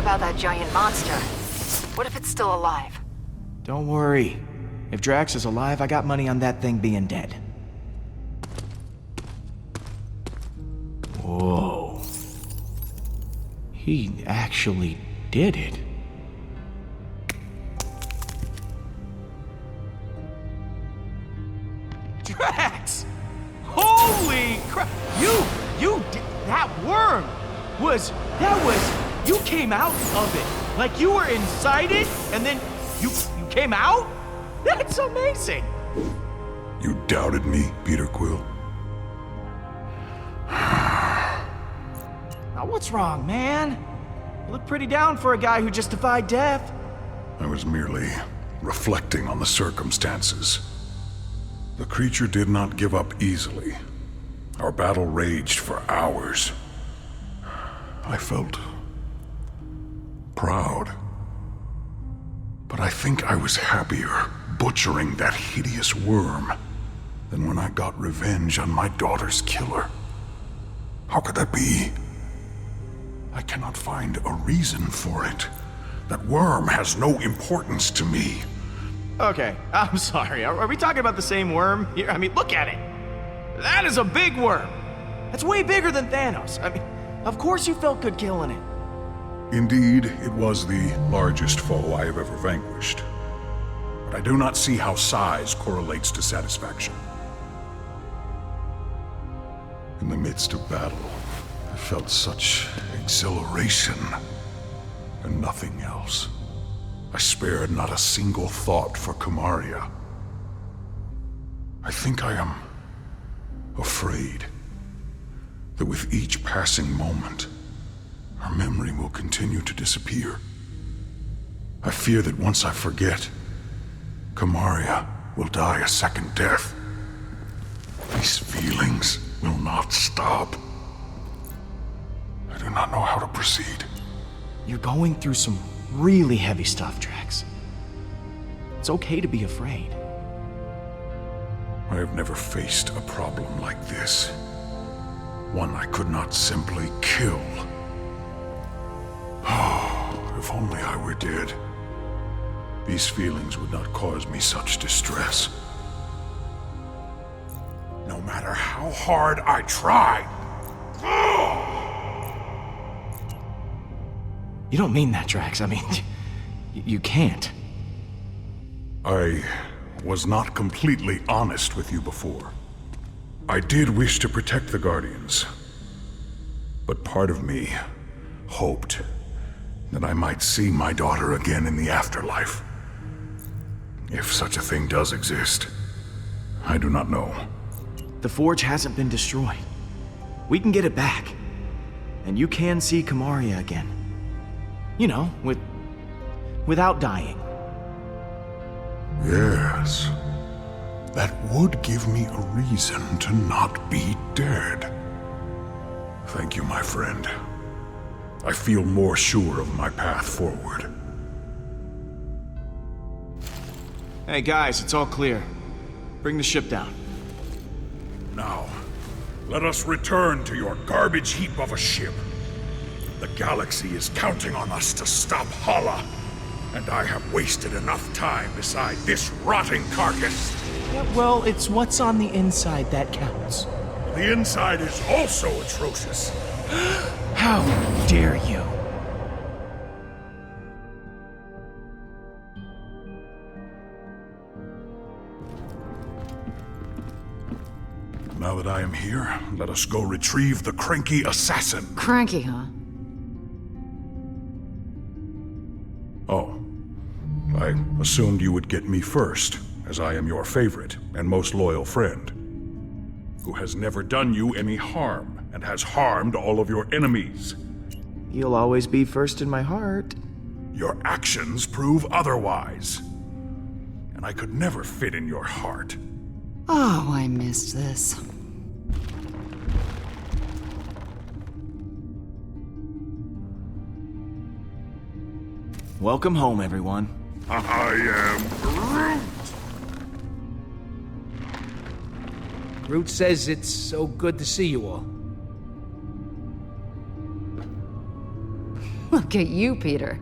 about that giant monster? What if it's still alive? Don't worry. If Drax is alive, I got money on that thing being dead. Whoa. He actually did it. Drax! Holy crap! You did, that worm you came out of it. Like you were inside it, and then you came out? That's amazing! You doubted me, Peter Quill. Now what's wrong, man? You look pretty down for a guy who just defied death. I was merely reflecting on the circumstances. The creature did not give up easily. Our battle raged for hours. I felt proud. But I think I was happier butchering that hideous worm than when I got revenge on my daughter's killer. How could that be? I cannot find a reason for it. That worm has no importance to me. Okay, I'm sorry. Are we talking about the same worm here? I mean, look at it. That is a big worm. That's way bigger than Thanos. I mean, of course you felt good killing it. Indeed, it was the largest foe I have ever vanquished. But I do not see how size correlates to satisfaction. In the midst of battle, I felt such exhilaration and nothing else. I spared not a single thought for Kamaria. I think I am afraid that with each passing moment, her memory will continue to disappear. I fear that once I forget, Kamaria will die a second death. These feelings will not stop. I do not know how to proceed. You're going through some really heavy stuff, Drax. It's okay to be afraid. I have never faced a problem like this. One I could not simply kill. Oh, if only I were dead. These feelings would not cause me such distress. No matter how hard I try. You don't mean that, Drax. I mean, you can't. I was not completely honest with you before. I did wish to protect the Guardians. But part of me hoped that I might see my daughter again in the afterlife. If such a thing does exist, I do not know. The Forge hasn't been destroyed. We can get it back. And you can see Kamaria again. You know, without dying. Yes. That would give me a reason to not be dead. Thank you, my friend. I feel more sure of my path forward. Hey guys, it's all clear. Bring the ship down. Now, let us return to your garbage heap of a ship. The galaxy is counting on us to stop Hala, and I have wasted enough time beside this rotting carcass. Yeah, well, it's what's on the inside that counts. The inside is also atrocious. How dare you? Now that I am here, let us go retrieve the cranky assassin. Cranky, huh? Oh. I assumed you would get me first, as I am your favorite and most loyal friend, who has never done you any harm and has harmed all of your enemies. You'll always be first in my heart. Your actions prove otherwise. And I could never fit in your heart. Oh, I missed this. Welcome home, everyone. I am Groot! Groot says it's so good to see you all. Look at you, Peter.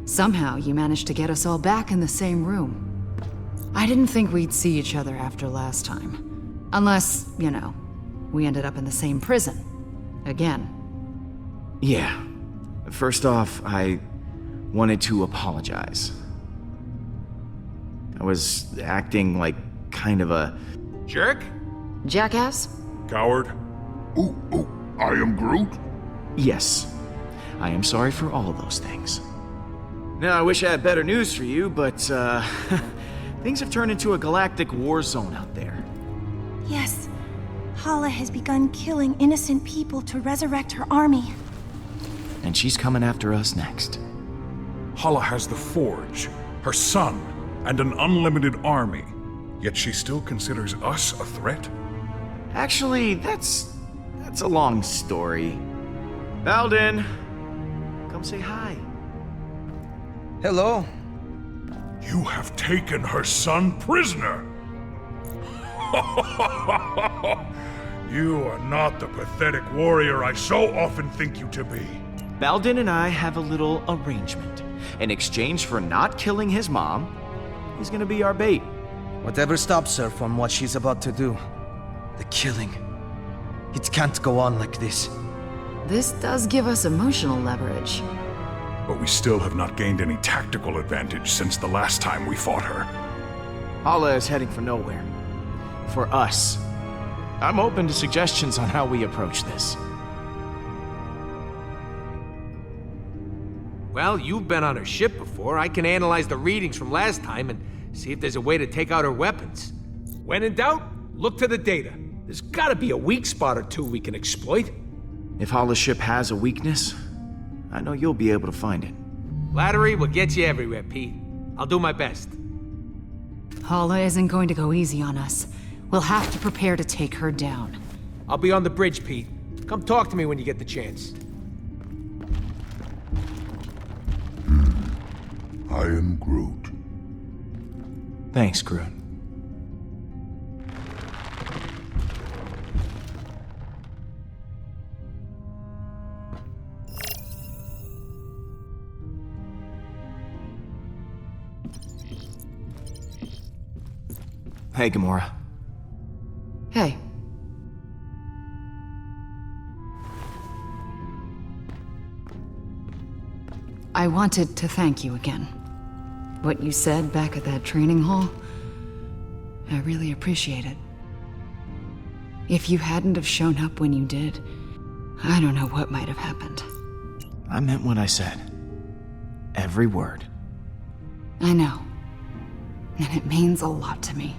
Somehow you managed to get us all back in the same room. I didn't think we'd see each other after last time. Unless, you know, we ended up in the same prison. Again. Yeah. First off, I wanted to apologize. I was acting like kind of a Jerk? Jackass? Coward? Ooh, I am Groot? yes. I am sorry for all those things. Now, I wish I had better news for you, but, things have turned into a galactic war zone out there. Yes. Hala has begun killing innocent people to resurrect her army. And she's coming after us next. Hala has the Forge, her son, and an unlimited army. Yet she still considers us a threat? Actually, that's a long story. Balden, come say hi. Hello. You have taken her son prisoner! You are not the pathetic warrior I so often think you to be. Balden and I have a little arrangement. In exchange for not killing his mom, he's gonna be our bait. Whatever stops her from what she's about to do. The killing. It can't go on like this. This does give us emotional leverage. But we still have not gained any tactical advantage since the last time we fought her. Hala is heading for nowhere. For us. I'm open to suggestions on how we approach this. Well, you've been on her ship before. I can analyze the readings from last time and see if there's a way to take out her weapons. When in doubt, look to the data. There's gotta be a weak spot or two we can exploit. If Hala's ship has a weakness, I know you'll be able to find it. Flattery will get you everywhere, Pete. I'll do my best. Hala isn't going to go easy on us. We'll have to prepare to take her down. I'll be on the bridge, Pete. Come talk to me when you get the chance. I am Groot. Thanks, Groot. Hey, Gamora. Hey. I wanted to thank you again. What you said back at that training hall, I really appreciate it. If you hadn't have shown up when you did, I don't know what might have happened. I meant what I said. Every word. I know. And it means a lot to me.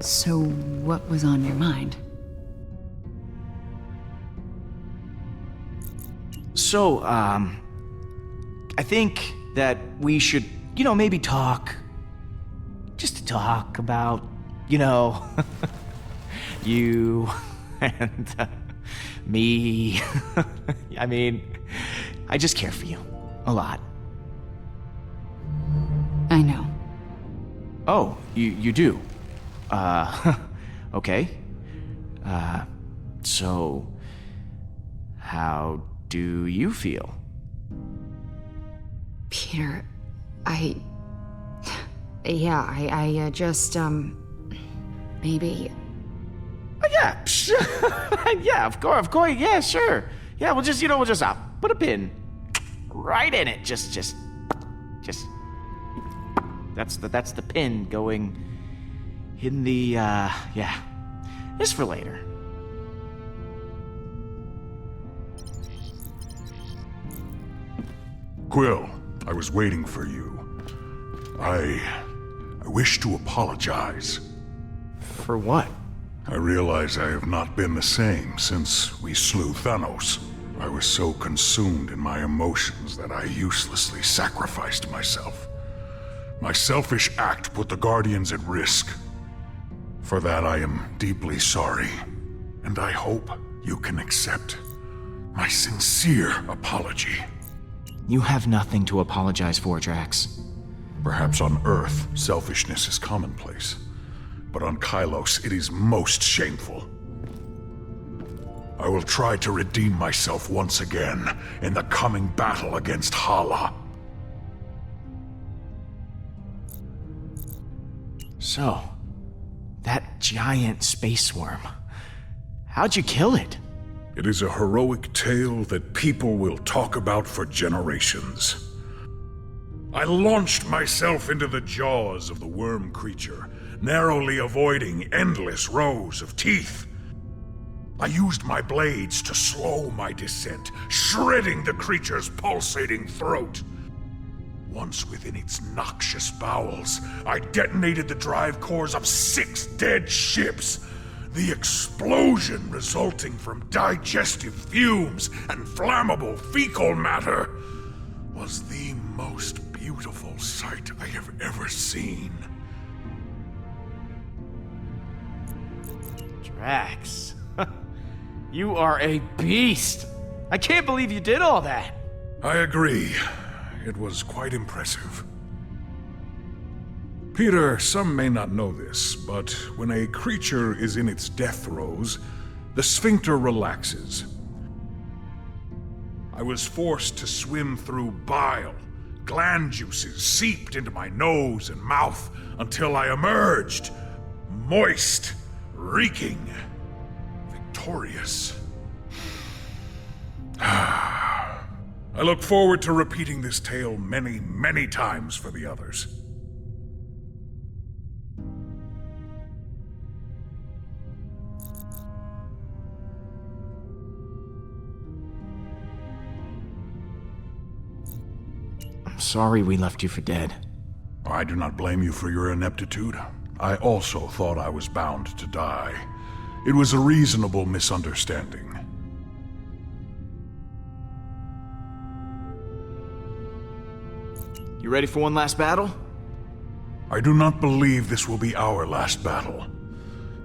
So, what was on your mind? So, I think that we should, maybe talk. Just to talk about, you and me. I mean, I just care for you. A lot. I know. Oh, you do? Okay. So, how do you feel? Peter, I just, maybe... Oh, yeah, yeah, of course, yeah, sure. Yeah, we'll just put a pin right in it. Just, that's the pin going in the, yeah. Just for later. Quill, I was waiting for you. I wish to apologize. For what? I realize I have not been the same since we slew Thanos. I was so consumed in my emotions that I uselessly sacrificed myself. My selfish act put the Guardians at risk. For that I am deeply sorry, and I hope you can accept my sincere apology. You have nothing to apologize for, Drax. Perhaps on Earth, selfishness is commonplace. But on Kylos, it is most shameful. I will try to redeem myself once again in the coming battle against Hala. So, that giant space worm. How'd you kill it? It is a heroic tale that people will talk about for generations. I launched myself into the jaws of the worm creature, narrowly avoiding endless rows of teeth. I used my blades to slow my descent, shredding the creature's pulsating throat. Once within its noxious bowels, I detonated the drive cores of 6 dead ships. The explosion resulting from digestive fumes and flammable fecal matter was the most beautiful sight I have ever seen. Drax, you are a beast. I can't believe you did all that. I agree. It was quite impressive. Peter, some may not know this, but when a creature is in its death throes, the sphincter relaxes. I was forced to swim through bile. Gland juices seeped into my nose and mouth until I emerged, moist, reeking, victorious. I look forward to repeating this tale many, many times for the others. I'm sorry we left you for dead. I do not blame you for your ineptitude. I also thought I was bound to die. It was a reasonable misunderstanding. You ready for one last battle? I do not believe this will be our last battle.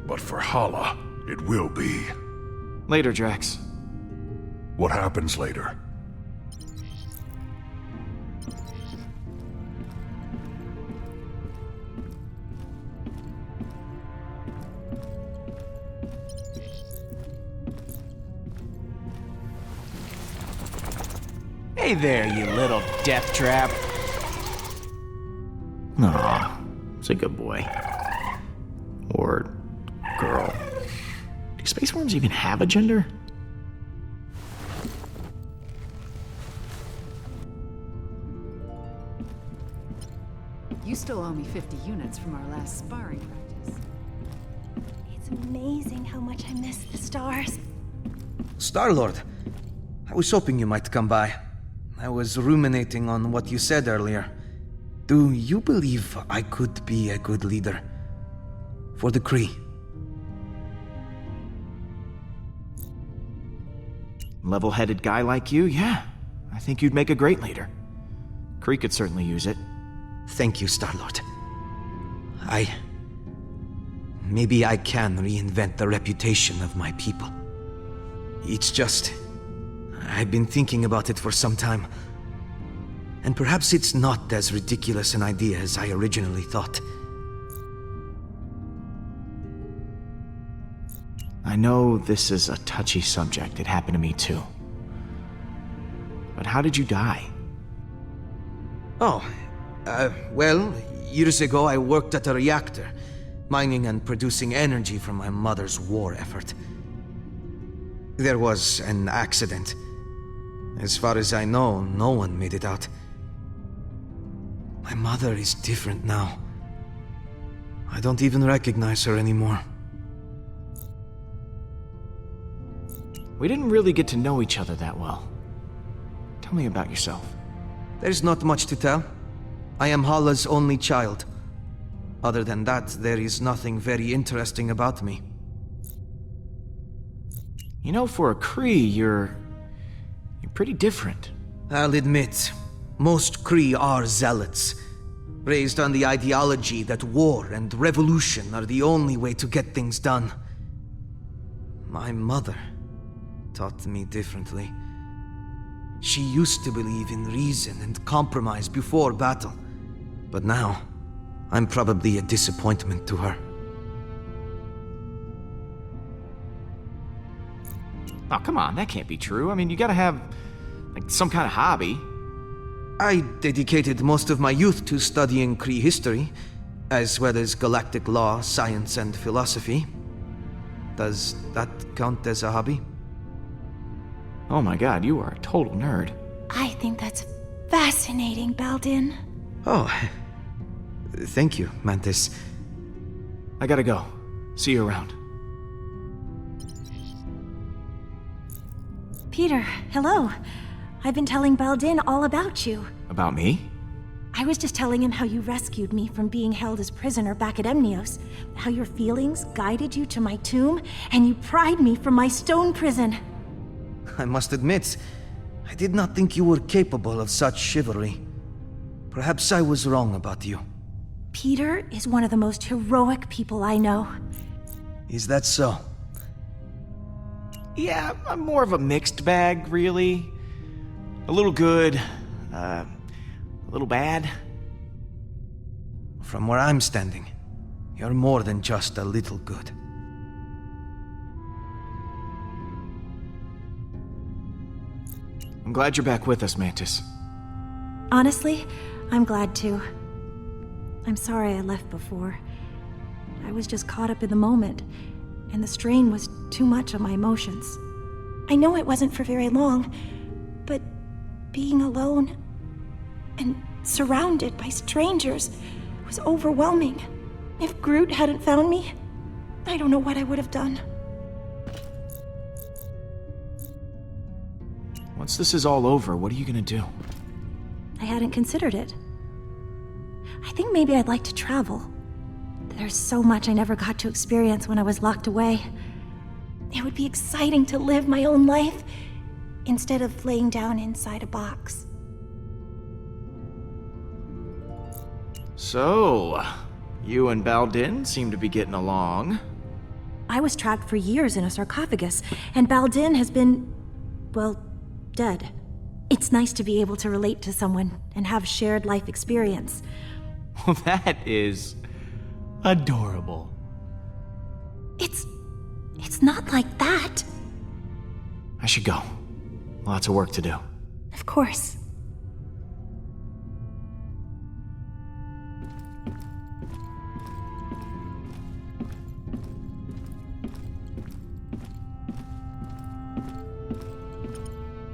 But for Hala, it will be. Later, Drax. What happens later? Hey there, you little death trap. Aw, it's a good boy. Or girl. Do space worms even have a gender? You still owe me 50 units from our last sparring practice. It's amazing how much I miss the stars. Star-Lord, I was hoping you might come by. I was ruminating on what you said earlier. Do you believe I could be a good leader? For the Kree? Level-headed guy like you, yeah. I think you'd make a great leader. Kree could certainly use it. Thank you, Star-Lord. Maybe I can reinvent the reputation of my people. It's just... I've been thinking about it for some time. And perhaps it's not as ridiculous an idea as I originally thought. I know this is a touchy subject. It happened to me too. But how did you die? Well, years ago I worked at a reactor, mining and producing energy from my mother's war effort. There was an accident. As far as I know, no one made it out. My mother is different now. I don't even recognize her anymore. We didn't really get to know each other that well. Tell me about yourself. There's not much to tell. I am Hala's only child. Other than that, there is nothing very interesting about me. You know, for a Kree, you're pretty different. I'll admit, most Kree are zealots, raised on the ideology that war and revolution are the only way to get things done. My mother taught me differently. She used to believe in reason and compromise before battle, but now, I'm probably a disappointment to her. Oh, come on, that can't be true. I mean, you gotta have, like, some kind of hobby. I dedicated most of my youth to studying Kree history, as well as galactic law, science, and philosophy. Does that count as a hobby? Oh my god, you are a total nerd. I think that's fascinating, Baldin. Oh, thank you, Mantis. I gotta go. See you around. Peter, hello. I've been telling Baldin all about you. About me? I was just telling him how you rescued me from being held as prisoner back at Emnios, how your feelings guided you to my tomb, and you pried me from my stone prison. I must admit, I did not think you were capable of such chivalry. Perhaps I was wrong about you. Peter is one of the most heroic people I know. Is that so? Yeah, I'm more of a mixed bag, really. A little good, a little bad. From where I'm standing, you're more than just a little good. I'm glad you're back with us, Mantis. Honestly, I'm glad too. I'm sorry I left before. I was just caught up in the moment, and the strain was too much on my emotions. I know it wasn't for very long, but being alone and surrounded by strangers was overwhelming. If Groot hadn't found me, I don't know what I would have done. Once this is all over, what are you gonna do? I hadn't considered it. I think maybe I'd like to travel. There's so much I never got to experience when I was locked away. It would be exciting to live my own life instead of laying down inside a box. So, you and Baldin seem to be getting along. I was trapped for years in a sarcophagus, and Baldin has been, well, dead. It's nice to be able to relate to someone and have shared life experience. Well, that is adorable. It's not like that. I should go. Lots of work to do. Of course.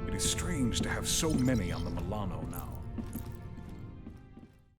It is strange to have so many on the